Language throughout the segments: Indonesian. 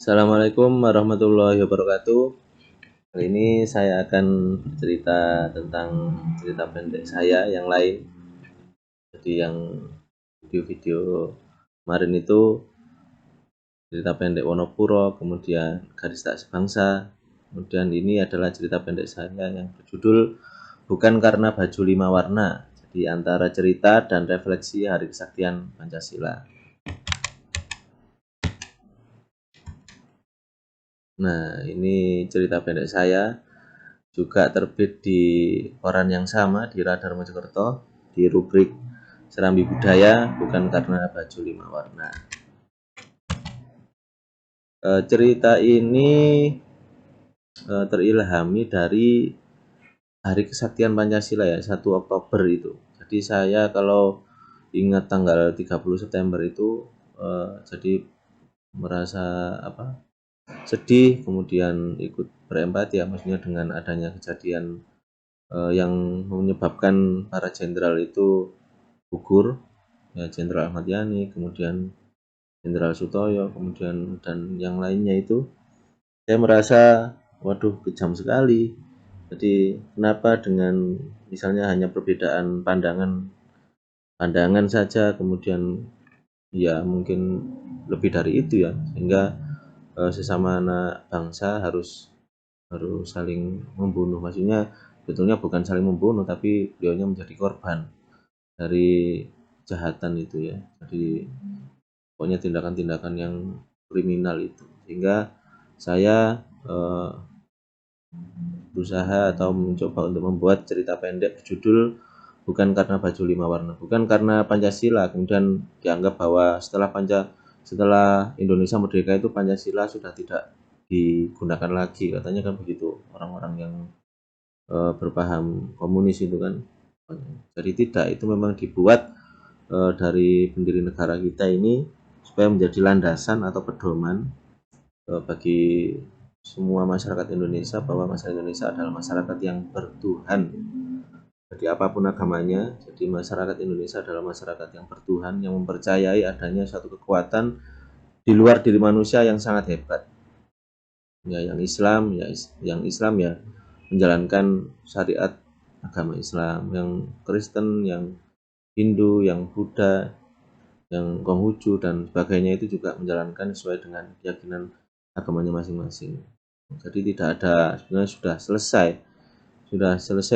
Assalamualaikum warahmatullahi wabarakatuh. Kali ini saya akan bercerita tentang cerita pendek saya yang lain. Jadi yang video-video kemarin itu cerita pendek Wonopuro, kemudian Garis Tak Sebangsa. Kemudian ini adalah cerita pendek saya yang berjudul Bukan Karena Baju Lima Warna. Jadi antara cerita dan refleksi Hari Kesaktian Pancasila. Nah, ini cerita pendek saya, juga terbit di koran yang sama di Radar Mojokerto di rubrik Serambi Budaya Bukan Karena Baju Lima Warna. Cerita ini terilhami dari Hari Kesaktian Pancasila ya, 1 Oktober itu. Jadi saya kalau ingat tanggal 30 September itu jadi merasa sedih, kemudian ikut berempati ya, maksudnya dengan adanya kejadian yang menyebabkan para jenderal itu gugur, ya Jenderal Ahmad Yani, kemudian Jenderal Sutoyo, kemudian dan yang lainnya itu. Saya merasa, waduh kejam sekali. Jadi kenapa dengan misalnya hanya perbedaan pandangan saja, kemudian ya mungkin lebih dari itu ya, sehingga sesama anak bangsa harus saling membunuh. Maksudnya sebetulnya bukan saling membunuh, tapi beliaunya menjadi korban dari kejahatan itu ya. Jadi pokoknya tindakan-tindakan yang kriminal itu. Sehingga saya berusaha atau mencoba untuk membuat cerita pendek berjudul Bukan Karena Baju Lima Warna. Bukan karena Pancasila kemudian dianggap bahwa setelah Indonesia merdeka itu Pancasila sudah tidak digunakan lagi, katanya kan begitu orang-orang yang berpaham komunis itu kan. Jadi tidak, itu memang dibuat dari pendiri negara kita ini supaya menjadi landasan atau pedoman bagi semua masyarakat Indonesia, bahwa masyarakat Indonesia adalah masyarakat yang bertuhan. Jadi apapun agamanya, jadi masyarakat Indonesia adalah masyarakat yang bertuhan, yang mempercayai adanya suatu kekuatan di luar diri manusia yang sangat hebat. Ya yang Islam ya menjalankan syariat agama Islam, yang Kristen, yang Hindu, yang Buddha, yang Konghucu dan sebagainya itu juga menjalankan sesuai dengan keyakinan agamanya masing-masing. Jadi tidak ada, sebenarnya sudah selesai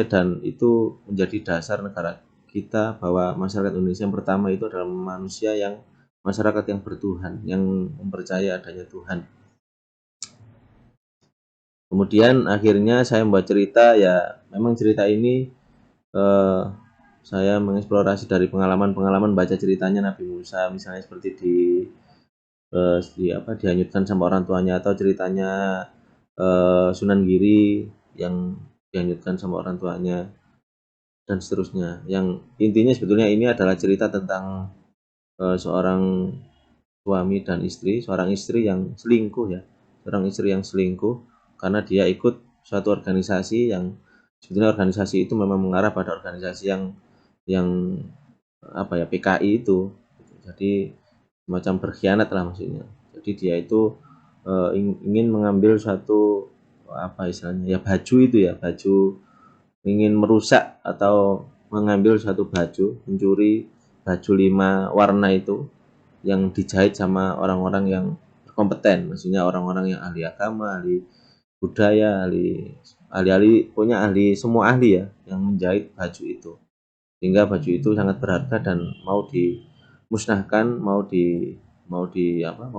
dan itu menjadi dasar negara kita, bahwa masyarakat Indonesia yang pertama itu adalah masyarakat yang bertuhan, yang mempercayai adanya Tuhan. Kemudian akhirnya saya membuat cerita, ya memang cerita ini saya mengeksplorasi dari pengalaman baca ceritanya Nabi Musa, misalnya seperti dihanyutkan sama orang tuanya, atau ceritanya Sunan Giri yang dihanyutkan sama orang tuanya, dan seterusnya. Yang intinya sebetulnya ini adalah cerita tentang seorang suami dan istri, seorang istri yang selingkuh ya, seorang istri yang selingkuh karena dia ikut suatu organisasi yang sebetulnya organisasi itu memang mengarah pada organisasi yang PKI itu. Jadi semacam berkhianat lah maksudnya. Jadi dia itu ingin mengambil suatu istilahnya ya, baju itu ya, baju, ingin merusak atau mengambil suatu baju, mencuri baju 5 warna itu yang dijahit sama orang-orang yang kompeten, maksudnya orang-orang yang ahli agama, ahli budaya, ahli punya ahli, semua ahli ya, yang menjahit baju itu, sehingga baju itu sangat berharga dan mau dimusnahkan, mau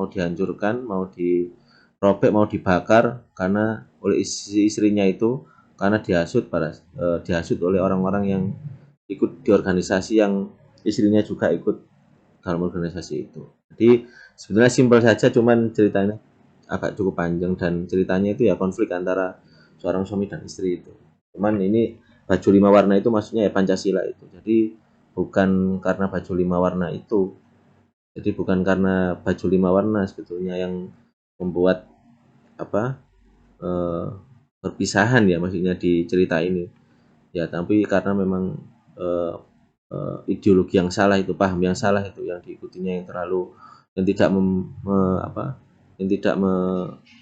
dihancurkan, mau dirobek, mau dibakar karena oleh istrinya itu, karena dihasut oleh orang-orang yang ikut di organisasi yang istrinya juga ikut dalam organisasi itu. Jadi sebenarnya simpel saja, cuman ceritanya agak cukup panjang, dan ceritanya itu ya konflik antara seorang suami dan istri itu. Cuman ini baju 5 warna itu maksudnya ya Pancasila itu. Jadi bukan karena baju 5 warna itu. Jadi bukan karena baju 5 warna sebetulnya yang membuat eh, perpisahan ya, maksudnya di cerita ini. Ya, tapi karena memang eh, ideologi yang salah itu, paham yang salah itu yang diikutinya, yang tidak yang tidak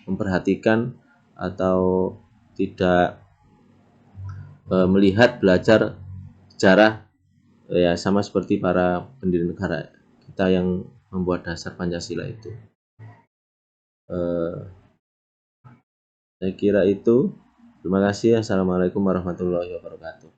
memperhatikan atau tidak melihat belajar sejarah, ya sama seperti para pendiri negara kita yang membuat dasar Pancasila itu. Saya kira itu. Terima kasih. Assalamualaikum warahmatullahi wabarakatuh.